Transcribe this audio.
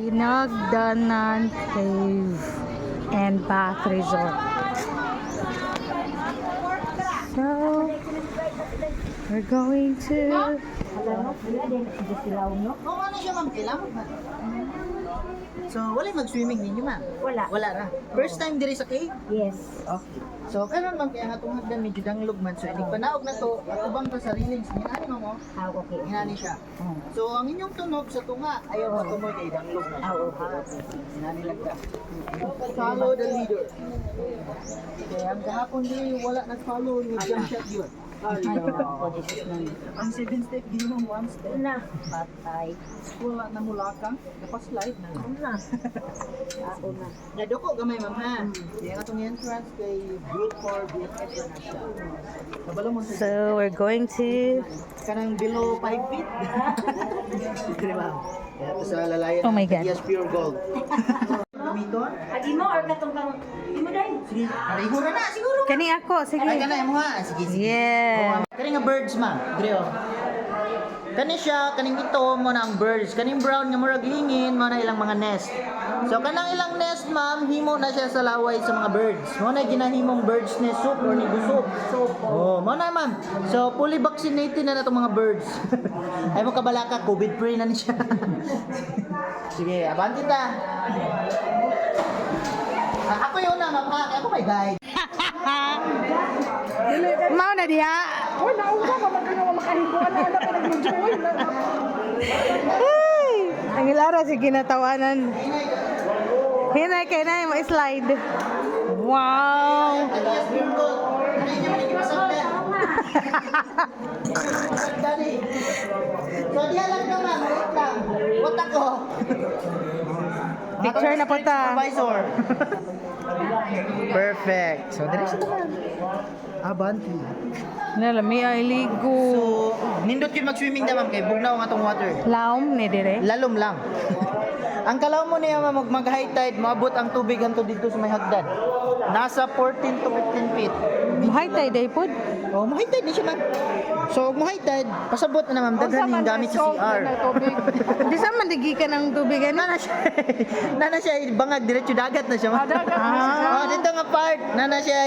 Dinagdanan Cave and Bath Resort. So, we're going to... Kung ano siya ma'am, kailangan ba? So, wala mag-swimming ninyo ma'am? Wala. Wala ra. First time diri sa cave? Yes. Okay. So, karon ma'am, kaya nga itong hagdan medyo danglog man. So, inig panaog na to, atubang ta sa railings. Hinani mo mo? Ah, okay. Hinani siya. So, ang inyong tunog sa tunga, ayaw matumoy kay danglog na. Ah, okay. Hinani lang ka. Follow the leader. Okay, ang kahapon di wala nag-follow, nag-jump shot yun. Ang 7 step, di mo 1 step. Na. Patay. Wala na mula ka, napaslide na. Na. Ako na. Nadoko gamay ma'am ha. Yung atong entrance kay good for BFF na siya. Kabalo mo sa So, we're going to... kanang below 5 feet. Dire ma'am. Ito sa lalayan. Oh my God. Yes, pure gold. Gamiton? Agi mo or katong kang imo dai? Sige, pareho na na siguro. Kani ako, sige. Ay, kanay mo ha. Sige, sige. Yeah. Kani nga birds ma'am. Dire oh. Kani siya, kaning ito mo na ang birds. Kaning brown nga murag lingin mo na ilang mga nest. So kanang ilang nest ma'am, himo na siya sa laway sa mga birds. Mo na ginahimong birds nest soup or nigusoup. Oh, mo na ma'am. So fully vaccinated na natong mga birds. Ay mo kabalaka, COVID free na ni siya. Sige, abanti ta. Ako yun na, ma'am. Ako may guide. Mao na diha. Oy, nausa ka man kana makahigo ana ana pa nag-enjoy na. Ay, ang ilara si ginatawanan. Hinay kay na mo slide. Wow. Alias Virgo. Hindi niya manikipasagdan. Dali. So, diya lang ka ma'am. Wait lang. What ako? Picture na po ta. Supervisor. Perfect. So, dali siya naman. Abanti. Nalami ay ligo. So, nindot yun mag-swimming na ma'am kay bugnaw ang atong water. Laom ni dire. Lalom lang. Ang kalaw mo niya mag-high tide, maabot ang tubig hanto dito sa may hagdan. Nasa 14 to 15 feet. High tide ay pod. Oh, ma-high tide ni siya ma'am. So, ma-high tide, pasabot na ma'am, daghan yung gamit sa CR. Di sa man digi ka ng tubig ano? Nana siya, bangag, diretso dagat na siya ma'am. Oh, dito nga part, nana siya